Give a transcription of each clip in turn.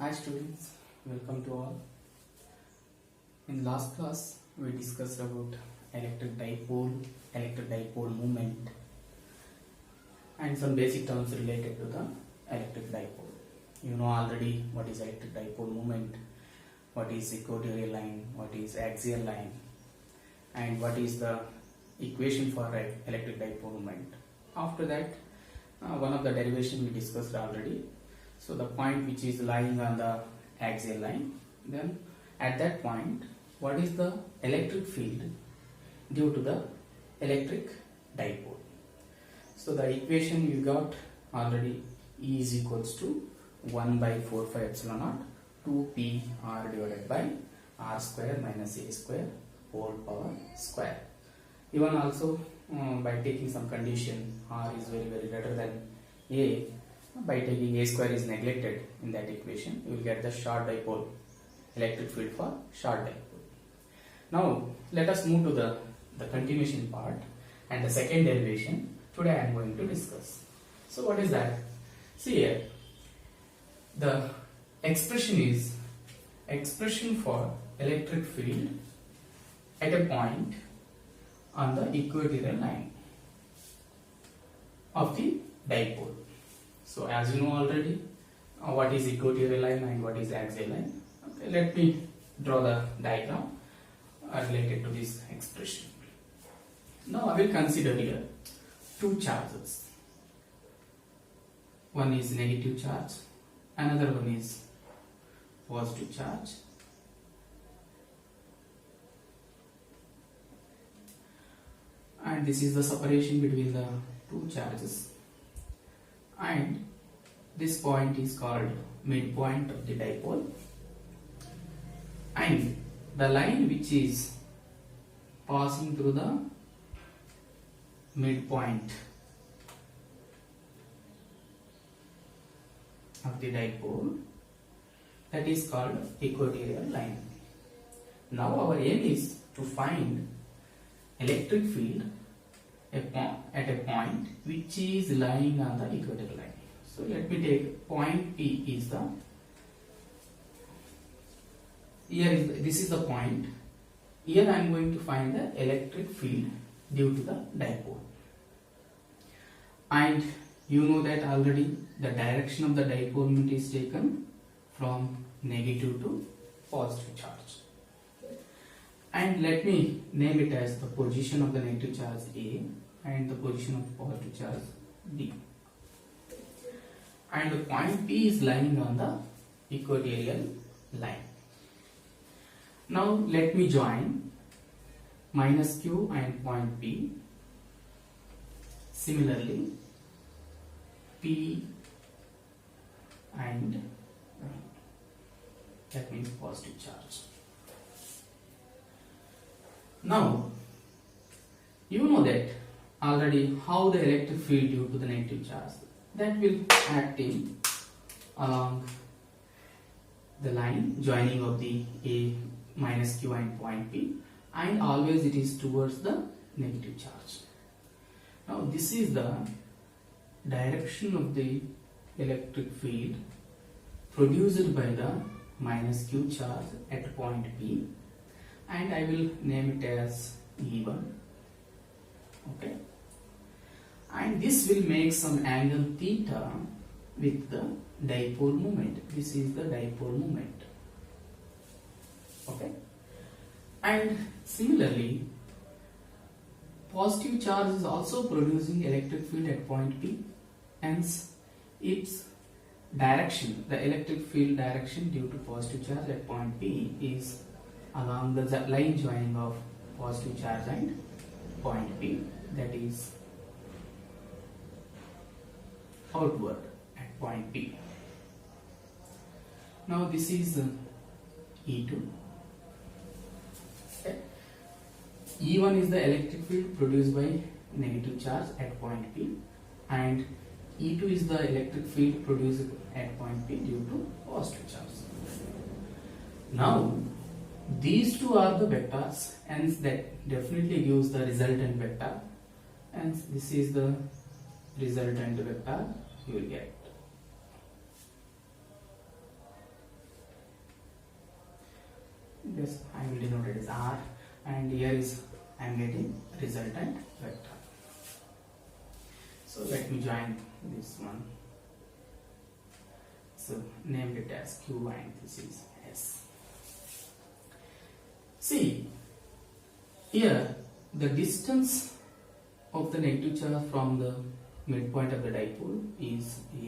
Hi students, welcome to all. In last class we discussed about electric dipole moment and some basic terms related to the electric dipole. You know already what is electric dipole moment, what is equatorial line, what is axial line, and what is the equation for electric dipole moment. After that, one of the derivation we discussed already. So the point which is lying on the axial line, then at that point what is the electric field due to the electric dipole. So the equation you got already, E is equals to 1 by 4 pi epsilon naught 2 r divided by r square minus a square whole power square. Even also by taking some condition r is very greater than a, by taking a square is neglected in that equation, you will get the short dipole electric field for short dipole. Now let us move to the continuation part and the second derivation today I am going to discuss. So what is that? See here, the expression is expression for electric field at a point on the equatorial line of the dipole. So as you know already what is equatorial line and what is axial line. Okay, let me draw the diagram related to this expression. Now I will consider here two charges. One is negative charge, another one is positive charge. And this is the separation between the two charges. And this point is called midpoint of the dipole, and the line which is passing through the midpoint of the dipole, that is called equatorial line. Now our aim is to find electric field at a point which is lying on the equatorial line. So let me take point P is the, this is the point. Here I am going to find the electric field due to the dipole. And you know that already the direction of the dipole moment is taken from negative to positive charge. And let me name it as the position of the negative charge A and the position of the positive charge B. And the point P is lying on the equatorial line. Now let me join minus Q and point P. Similarly, P and that means positive charge. Now, you know that already how the electric field due to the negative charge, that will acting along the line joining of the A minus Q and point P, and always it is towards the negative charge. Now this is the direction of the electric field produced by the minus Q charge at point P, and I will name it as E1. Okay, and this will make some angle theta with the dipole moment. This is the dipole moment. Okay, and similarly positive charge is also producing electric field at point P, hence its direction, the electric field direction due to positive charge at point P is along the line joining of positive charge and point P, that is outward at point P. Now this is E2. Okay. E1 is the electric field produced by negative charge at point P, and E2 is the electric field produced at point P due to positive charge. Now these two are the vectors, hence that definitely gives the resultant vector, and this is the resultant vector you will get. this I will denote it as R, and here is I am getting resultant vector. So let me join this one. So name it as Q and this is S. See, here the distance of the negative charge from the midpoint of the dipole is A,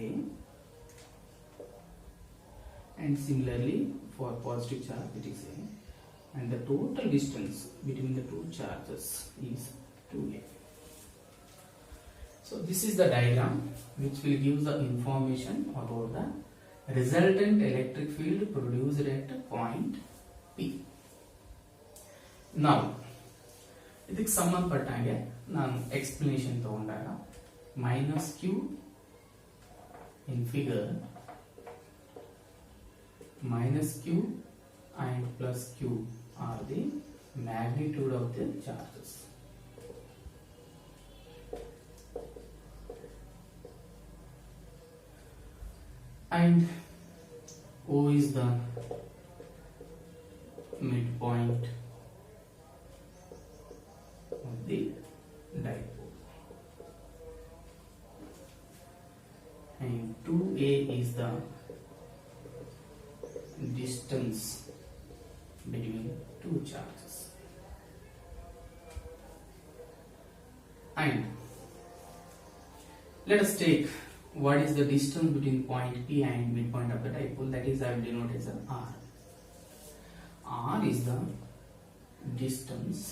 and similarly for positive charge it is A, and the total distance between the two charges is 2A. So this is the diagram which will give the information about the resultant electric field produced at point P. Now ಇದಕ್ಕೆ ಸಂಬಂಧಪಟ್ಟಂಗೆ ನಾನು explanation ತಗೊಂಡಾಗ minus Q in figure, minus Q and plus Q are the magnitude of the charges. And O is the midpoint of the dipole, and 2A is the distance between two charges. And let us take what is the distance between point P and midpoint of the dipole, that is I will denote as R. R is the distance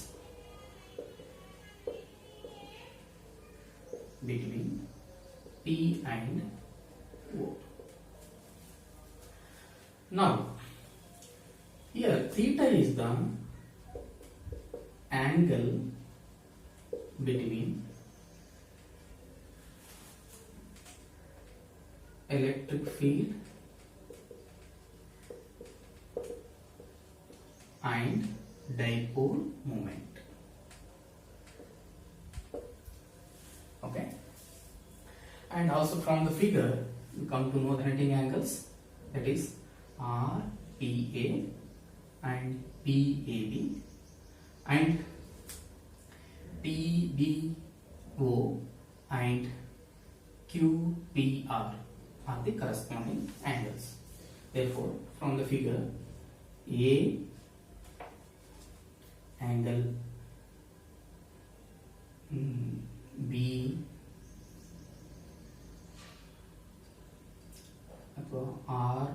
between P and O. Now here theta is the angle between electric field and dipole moment. Okay, and also from the figure you come to know the netting angles, that is RPA and PAB and TBO and QPR are the corresponding angles. Therefore from the figure, A angle B R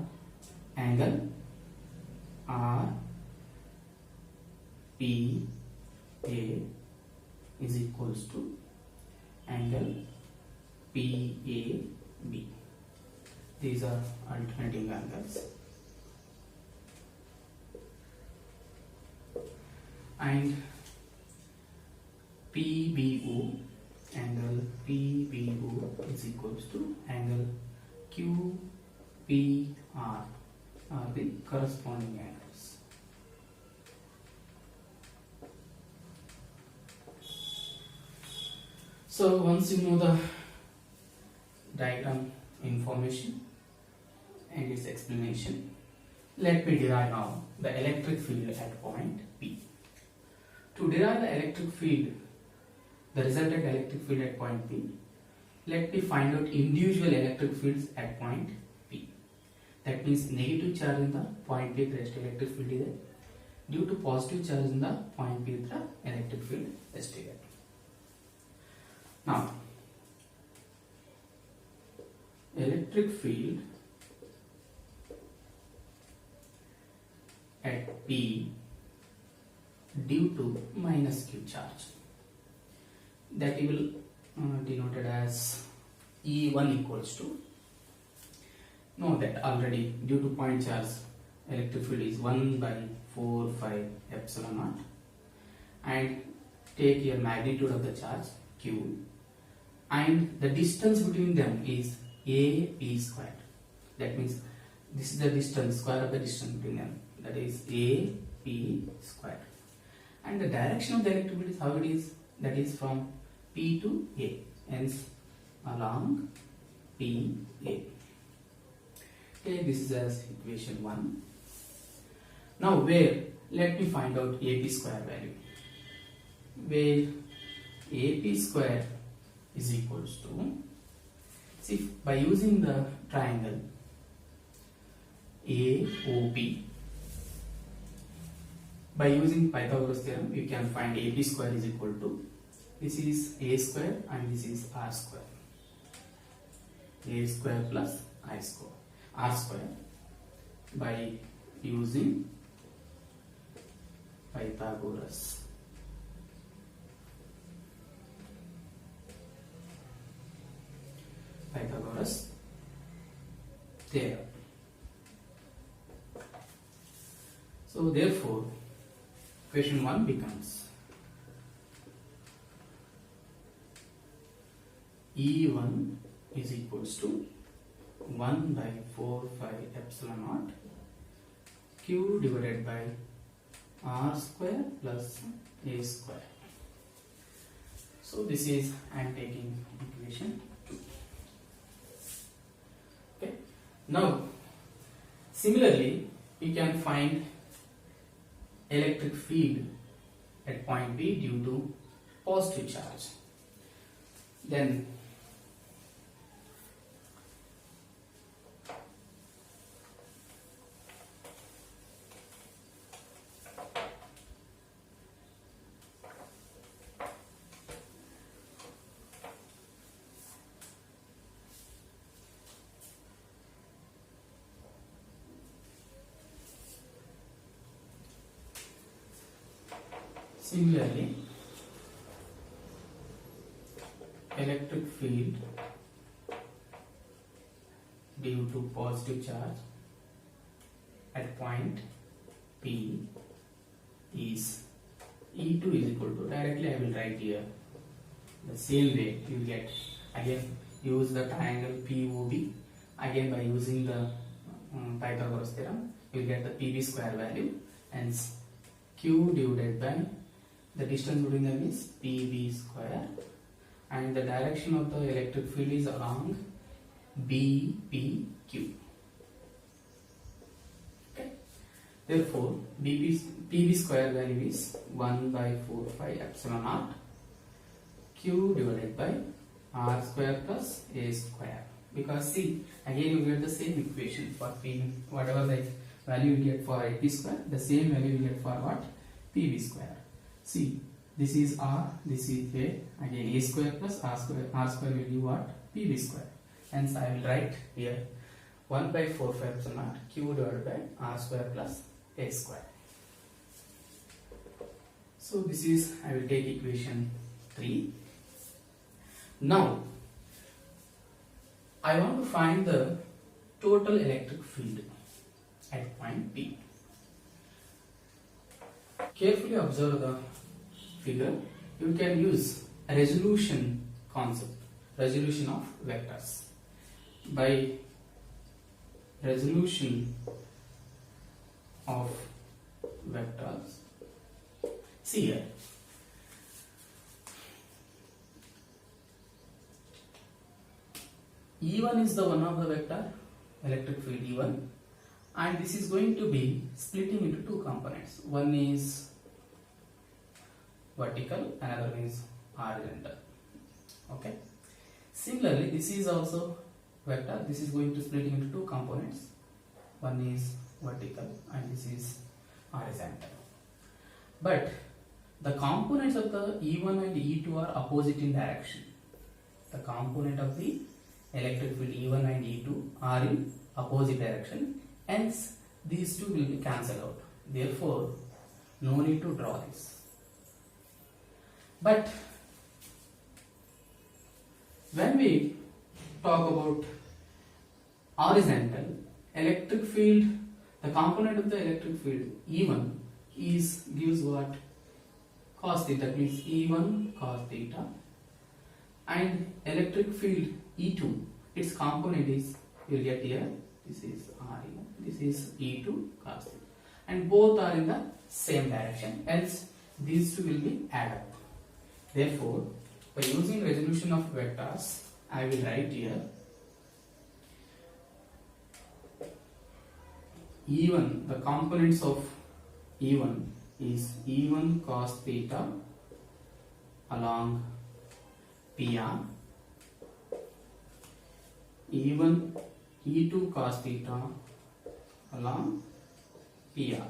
angle R P A is equals to angle P A B. These are alternating angles. And PBO angle PBO is equals to angle QPR are the corresponding angles. So once you know the diagram information and its explanation, let me derive now the electric field at point P. To derive the electric field, the resultant electric field at point P, let me find out individual electric fields at point P. That means negative charge in the point P rest electric field is due to positive charge in the point P electric field estimated. Now electric field at P due to minus Q charge, that you will denote it as E1 equals to, know that already due to point charge electric field is 1 by 4 5 epsilon naught, and take your magnitude of the charge Q, and the distance between them is AP squared. That means this is the distance, square of the distance between them, that is AP squared. And the direction of the electric field is how it is, that is from P to A, hence along PA. Okay, this is as equation 1. Now where let me find out AP square value, where AP square is equals to, see, by using the triangle AOP, by using Pythagoras theorem, you can find AP square is equal to, this is A square and this is R square. A square plus I square, R square, by using Pythagoras. Pythagoras theorem. So therefore, question 1 becomes E1 is equals to 1 by 4 pi epsilon naught Q divided by R square plus A square. So this is, I am taking equation 2. Okay. Now similarly we can find electric field at point P due to positive charge. Then similarly, electric field due to positive charge at point P is E2 is equal to, directly I will write here the same way you will get, again use the triangle POB, again by using the Pythagoras theorem you will get the PB square value, and Q divided by the distance between them is PB square, and the direction of the electric field is along BPQ. Okay. Therefore, PB square value is 1 by 4 pi epsilon naught Q divided by R square plus A square. Because see, again you get the same equation for PB, whatever the value you get for AP square, the same value you get for what? PB square. See, this is R, this is A, again A square plus R square will give what? PB square. Hence I will write here 1 by 4 pi epsilon naught Q divided by R square plus A square. So this is, I will take equation 3. Now I want to find the total electric field at point P. Carefully observe the figure. You can use a resolution concept, resolution of vectors. By resolution of vectors, see here, E1 is the one of the vector, electric field E1, and this is going to be splitting into two components. One is vertical, another one is horizontal. Okay. Similarly, this is also vector. This is going to split into two components. One is vertical and this is horizontal. But the components of the E1 and E2 are opposite in direction. The component of the electric field E1 and E2 are in opposite direction. Hence, these two will be cancelled out. Therefore, no need to draw this. But when we talk about horizontal electric field, the component of the electric field E1 gives what? Cos theta, that means E1 cos theta, and electric field E2, its component is, you will get here, this is RE1, this is E2 cos theta, and both are in the same direction, else these two will be added up. Therefore, by using resolution of vectors, I will write here E1, the components of E1 is E1 cos theta along PR, E2 cos theta along PR.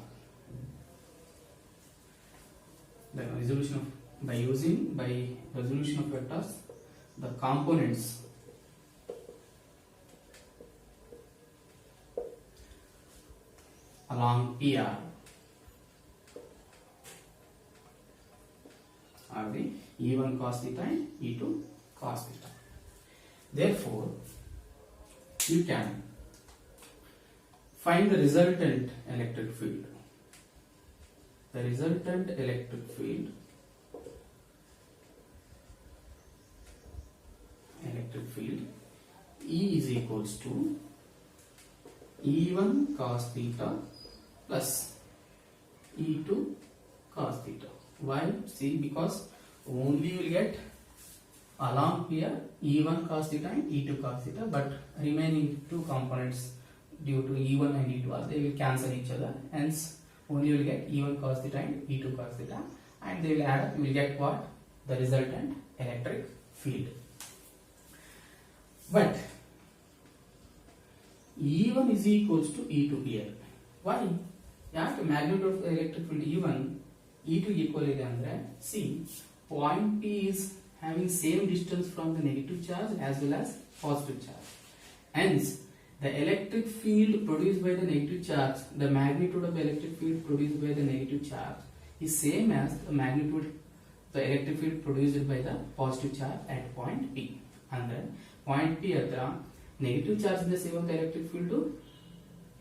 The resolution of, by resolution of vectors, the components along PR are the E1 cos theta and E2 cos theta. Therefore, you can find the resultant electric field. The resultant electric field E is equals to E1 cos theta plus E2 cos theta. Why? See, because only you will get along here E1 cos theta and E2 cos theta, but remaining two components due to E1 and E2 they will cancel each other. Hence, only you will get E1 cos theta and E2 cos theta, and they will add up. You will get what? The resultant electric field. But E1 is equals to E2 here. Why? You have the magnitude of the electric field E1, E2 equal is andre. See, point P is having same distance from the negative charge as well as positive charge. Hence, the electric field produced by the negative charge, the magnitude of the electric field produced by the negative charge is same as the magnitude the electric field produced by the positive charge at point P. And then point P at the negative charge in the same of the electric field to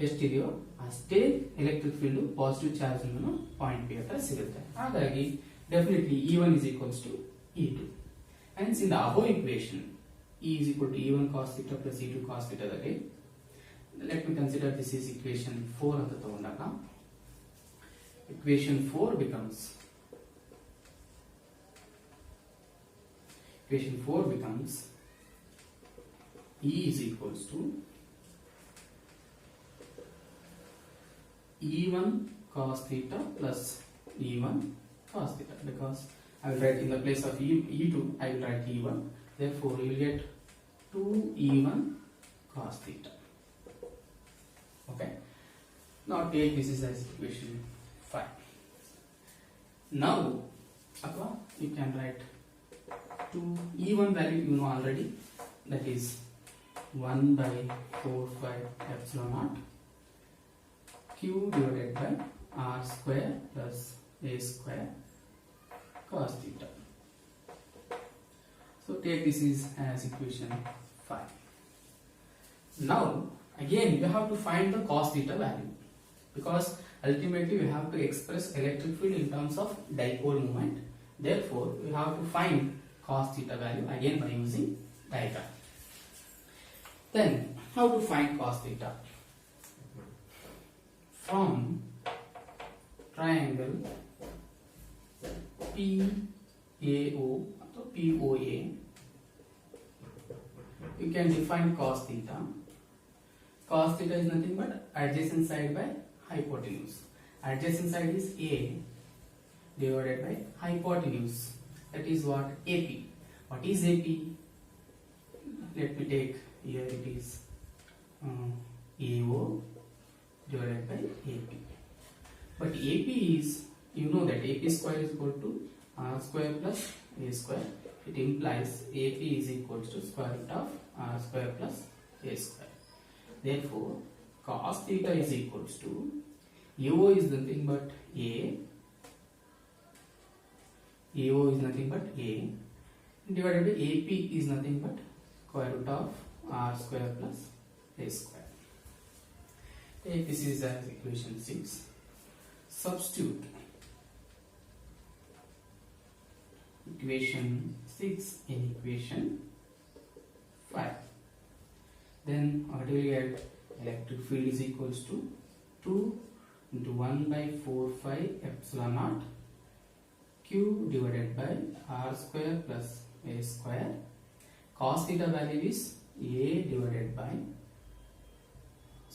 ಎಷ್ಟಿದೆಯೋ ಅಷ್ಟೇ electric field positive charge ಅನ್ನು point P ಹತ್ರ ಸಿಗುತ್ತೆ. ಹಾಗಾಗಿ definitely E1 is equals to E2. Hence in the above equation E is equal to E1 cos theta plus E2 cos theta ದಲ್ಲಿ let me consider this is equation 4 ಅಂತ ತಗೊಂಡಾಗ equation 4 becomes E is equals to E1 cos theta plus E1 cos theta, because I will write in the place of E2 I will write E1. Therefore, you will get 2E1 cos theta. Okay. Now take this is as equation 5. Now, you can write 2E1 value you know already, that is 1 by 4 pi epsilon naught Q divided by R square plus A square cos theta. So take this is as equation 5. Now again you have to find the cos theta value, because ultimately we have to express electric field in terms of dipole moment. Therefore, we have to find cos theta value again by using diagram. Then how to find cos theta? From triangle PAO or POA, you can define cos theta. Cos theta is nothing but adjacent side by hypotenuse. Adjacent side is A divided by hypotenuse. That is what? AP. What is AP? Let me take here it is AO divided by AP. But AP is, you know that AP square is equal to R square plus A square. It implies AP is equal to square root of R square plus A square. Therefore, cos theta is equals to AO is nothing but A. AO is nothing but A divided by AP is nothing but square root of R square plus A square. Take this is as equation 6. Substitute equation 6 in equation 5. Then what do we get? Electric field is equals to 2 into 1 by 4 pi epsilon naught Q divided by R square plus A square. Cos theta value is A divided by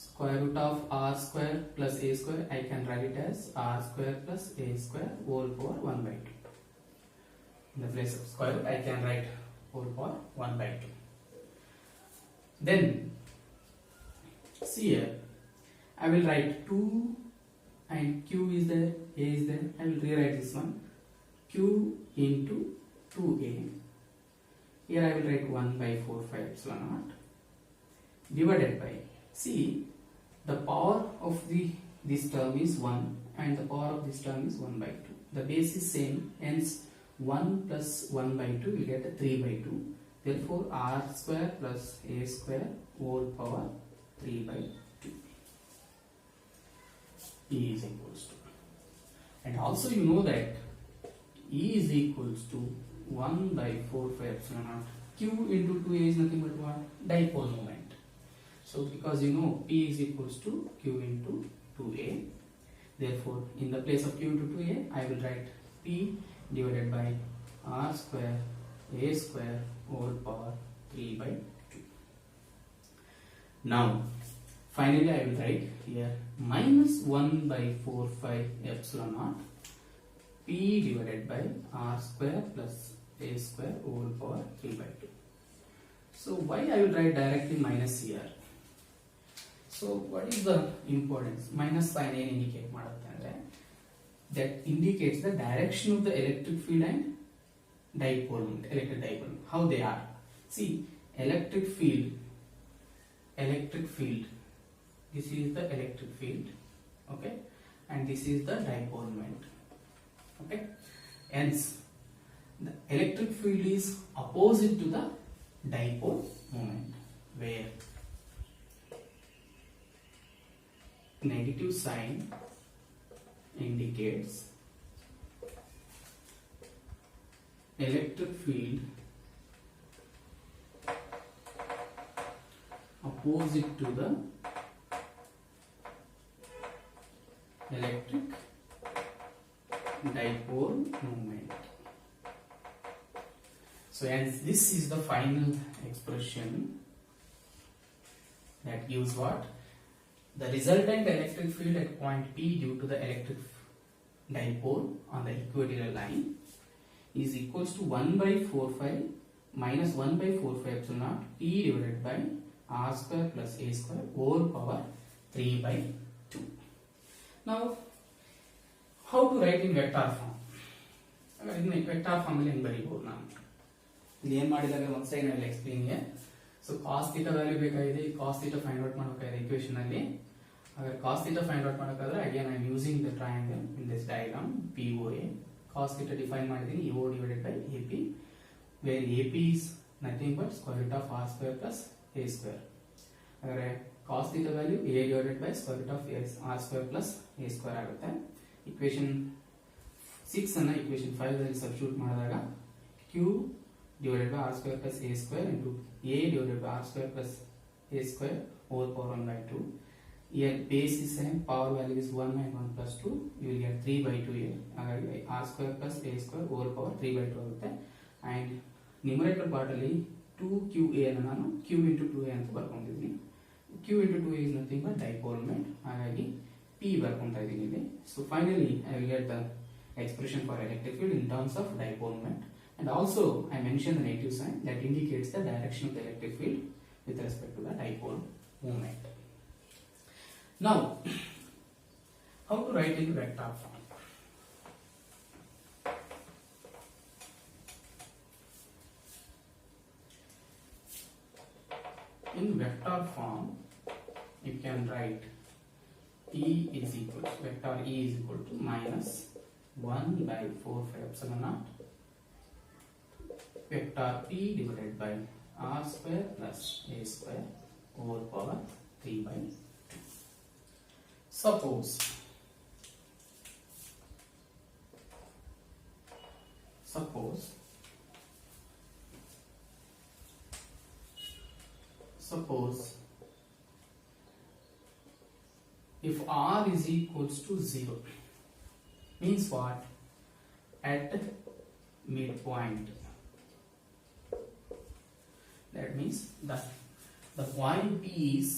square root of r square plus a square, I can write it as r square plus a square whole power 1 by 2. In the place of square root, I can write whole power 1 by 2. Then, see here, I will write 2 and q is there, a is there. I will rewrite this one, q into 2a. Here I will write 1 by 4 5 epsilon naught divided by, see, the power of this term is 1 and the power of this term is 1 by 2. The base is same, hence 1 plus 1 by 2 will get 3 by 2. Therefore, r square plus a square whole power 3 by 2. E is equals to. And also you know that E is equals to 1 by 4 5 epsilon naught. Q into 2a is nothing but what? Dipole moment. So because you know P is equals to Q into 2a. Therefore, in the place of Q into 2a, I will write P divided by r square a square whole power 3 by 2. Now, finally I will write here minus 1 by 4 5 epsilon naught P divided by r square plus a square whole power 3 by 2. So why I will write directly minus here? So what is the importance? Minus sign indicate madutte, that indicates the direction of the electric field and dipole moment, electric dipole. How they are? See, electric field. This is the electric field, okay, and this is the dipole moment, okay. Hence, the electric field is opposite to the dipole moment, where negative sign indicates electric field opposite to the electric dipole moment. So, and this is the final expression that gives what? The resultant electric field at point P due to the electric dipole on the equatorial line is equals to 1 by 4 5 minus 1 by 4 5 epsilon naught P divided by r square plus a square whole power 3 by 2. Now, how to write in vector form? In vector form I will explain here. So cos theta value ಬೇಕಾಗಿದೆ, cos theta find out ಮಾಡಬೇಕಾಗಿದೆ equation ಅಲ್ಲಿ. Cos theta find out ಮಾಡಬೇಕಾದ್ರೆ again I am using the triangle in this diagram POA. Cos theta define ಮಾಡಿದೀನಿ EO divided by AP, where AP is nothing but square root of r square plus a square. Cos theta value A divided by square root of r square plus a square ಆಗುತ್ತೆ. Equation 6 ಅನ್ನು equation 5 ದಲ್ಲಿ substitute ಮಾಡಿದಾಗ Q divided by r square plus a square into a divided by r square plus a square whole power 1 by 2. Here base is same, power value is 1 and 1 plus 2. You will get 3 by 2 here. R square plus a square whole power 3 by 2 ಆಗುತ್ತೆ. And numerator part ಅಲ್ಲಿ 2qa ಅನ್ನು ನಾನು q into 2a ಅಂತ ಬರ್ಕೊಂಡಿದ್ದೀನಿ. q into 2a is nothing but dipole moment. ಹಾಗಾಗಿ p ಬರ್ಕೊಂತಾ ಇದ್ದೀನಿ ಇಲ್ಲಿ. So finally I will get the expression for electric field in terms of dipole moment. And also I mentioned the negative sign that indicates the direction of the electric field with respect to the dipole moment. Now, how to write in vector form? In vector form, you can write E is equal to vector E is equal to minus 1 by 4 5 epsilon naught vector P divided by r square plus a square whole power 3 by 2. Suppose if r is equals to 0, means what? At midpoint, that means the point P is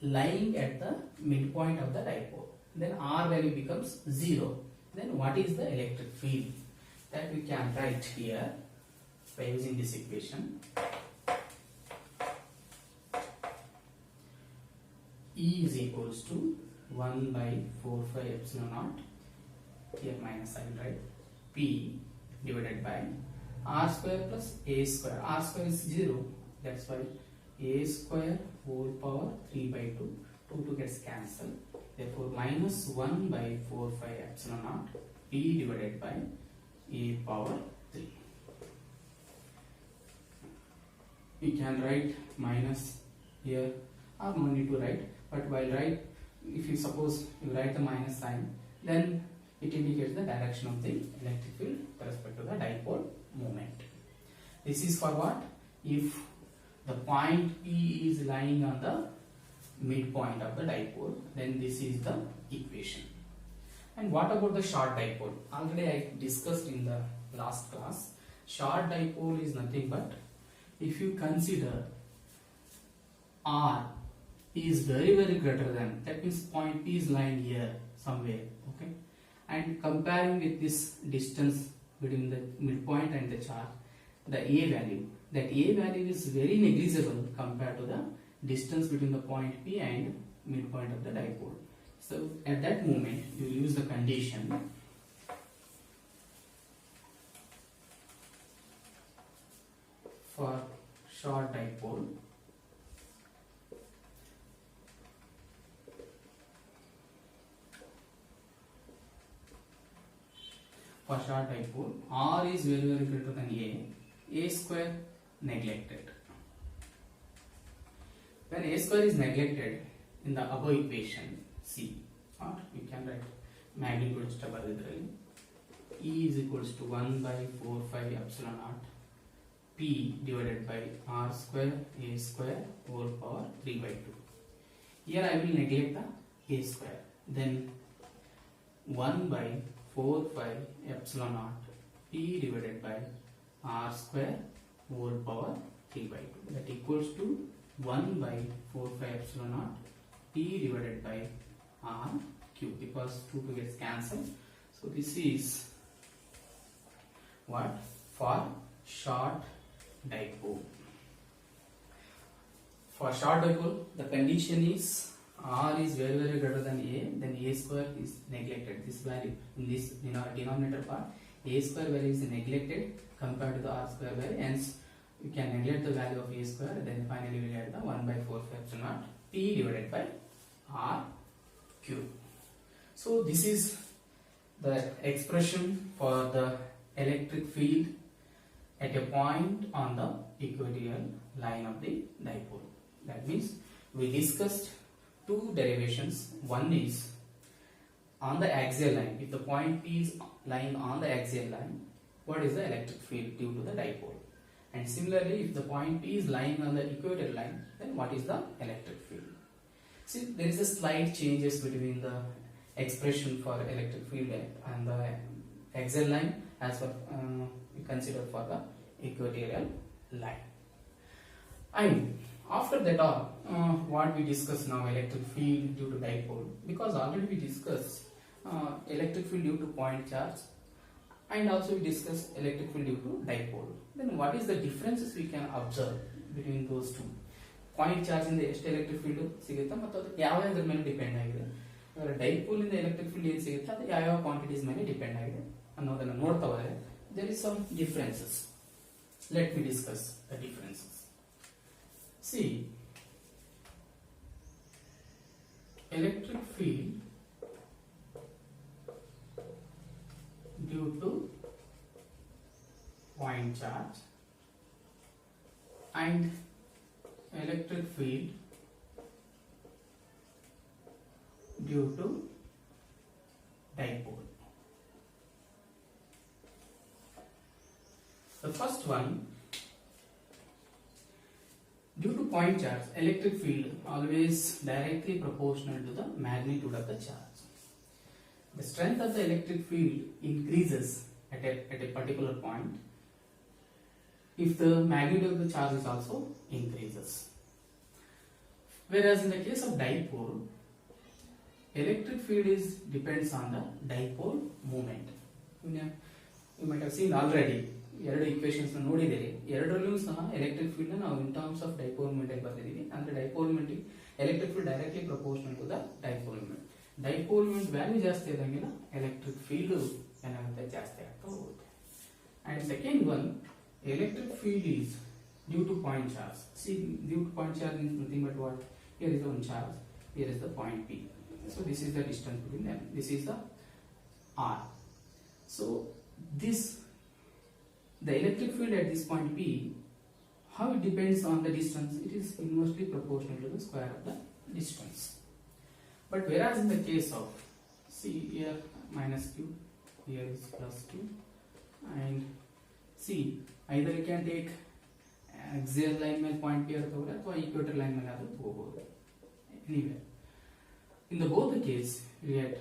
lying at the midpoint of the dipole, then R value becomes 0. Then what is the electric field? That we can write here by using this equation. E is equals to 1 by 4 pi epsilon naught, here minus I will write, P divided by R square plus A square. R square is 0, that's why A square whole power 3 by 2, 2 gets cancelled, therefore minus 1 by 4 pi epsilon naught P divided by A power 3. We can write minus here, or no need to write, but while write, if you suppose you write the minus sign, then it indicates the direction of the electric field with respect to the dipole moment. This is for what? If the point P is lying on the midpoint of the dipole, then this is the equation. And what about the short dipole? Already I discussed in the last class. Short dipole is nothing but, if you consider R is very greater than, that means point P is lying here somewhere, okay, and comparing with this distance between the midpoint and the charge, the A value, that A value is very negligible compared to the distance between the point P and midpoint of the dipole. So at that moment you use the condition for short dipole. For short dipole, R is very greater than A square neglected. When A square is neglected in the above equation C, or you can write magnitude stubble, E is equals to 1 by 4 pi epsilon naught P divided by R square A square whole power 3 by 2. Here I will neglect the A square, then 1 by 4 pi epsilon naught P divided by R square whole power 3 by 2, that equals to 1 by 4 pi epsilon naught P divided by R cube, because 2 gets cancelled. So this is what? For short dipole. For short dipole, the condition is R is very greater than A, then A square is neglected. This value in this denominator part, A square value is neglected compared to the R square value, hence you can neglect the value of A square, then finally we get the 1 by 4 pi epsilon naught P divided by R cube. So this is the expression for the electric field at a point on the equatorial line of the dipole. That means we discussed two derivations. One is on the axial line. If the point P is lying on the axial line, what is the electric field due to the dipole? And similarly, if the point P is lying on the equatorial line, then what is the electric field? See, there is a slight changes between the expression for electric field and the axial line as for we consider for the equatorial line. And after that all, what we discuss now, electric field due to dipole, because already we discussed electric field due to point charge, and also we discussed electric field due to dipole. Then what is the differences we can observe between those two? Point charge in the electric field sigutta ಮತ್ತು ಅದು ಯಾವ ಅದರ ಮೇಲೆ depend ಆಗಿದೆ, dipole ಇಂದ electric field ಏನು ಸಿಗುತ್ತೆ ಅದು ಯಾವ ಕ್ವಾಂಟಿಟೀಸ್ ಮೇಲೆ ಡಿಪೆಂಡ್ ಆಗಿದೆ ಅನ್ನೋದನ್ನ ನೋಡ್ತಾ ಹೋದರೆ there is some differences. Let me discuss the differences. See, electric field due to point charge and electric field due to dipole. The first one, due to point charge, electric field always directly proportional to the magnitude of the charge. The strength of the electric field increases at a particular point if the magnitude of the charge is also increases. Whereas in the case of dipole, electric field depends on the dipole moment. You might have seen already ಎರಡು equations ನೋಡಿದಿರಿ, ಎರಡರಲ್ಲೂ ಸಹ electric field ನಾವು in terms of dipole moment ಅಲ್ಲಿ ಬರ್ತಿದೀವಿ. ಅಂದ್ರೆ dipole moment electric field directly proportional to the dipole moment. Dipole moment value ಜಾಸ್ತಿ ಆದಂಗೆಲ್ಲ electric field ಏನಾಗುತ್ತೆ ಜಾಸ್ತಿ ಆಗ್ತಾ ಹೋಗುತ್ತೆ. And second one, electric field is due to point charge. See, due to point charge means nothing but what? Here is the one charge, here is the point P. So this is the distance between them. This is the R. So the electric field at this point P, how it depends on the distance? It is inversely proportional to the square of the distance. But whereas in the case of, see here minus Q, here is plus Q, and see either you can take axial line ಮೇಲೆ point P ಇರ್ತವೆ ಅಥವಾ equatorial line ಮೇಲೆ ಆದರೂ ತಗೋಬಹುದು. Anyway, in the both the case, we get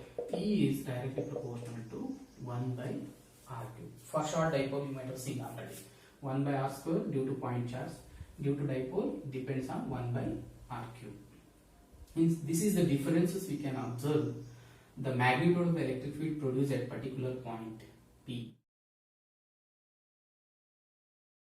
E is directly proportional to 1 by R cube. For short dipole, you might have seen already. 1 by R square due to point charge. Due to dipole, depends on 1 by R cube. Means this is the differences we can observe the magnitude of the electric field produced at particular point P.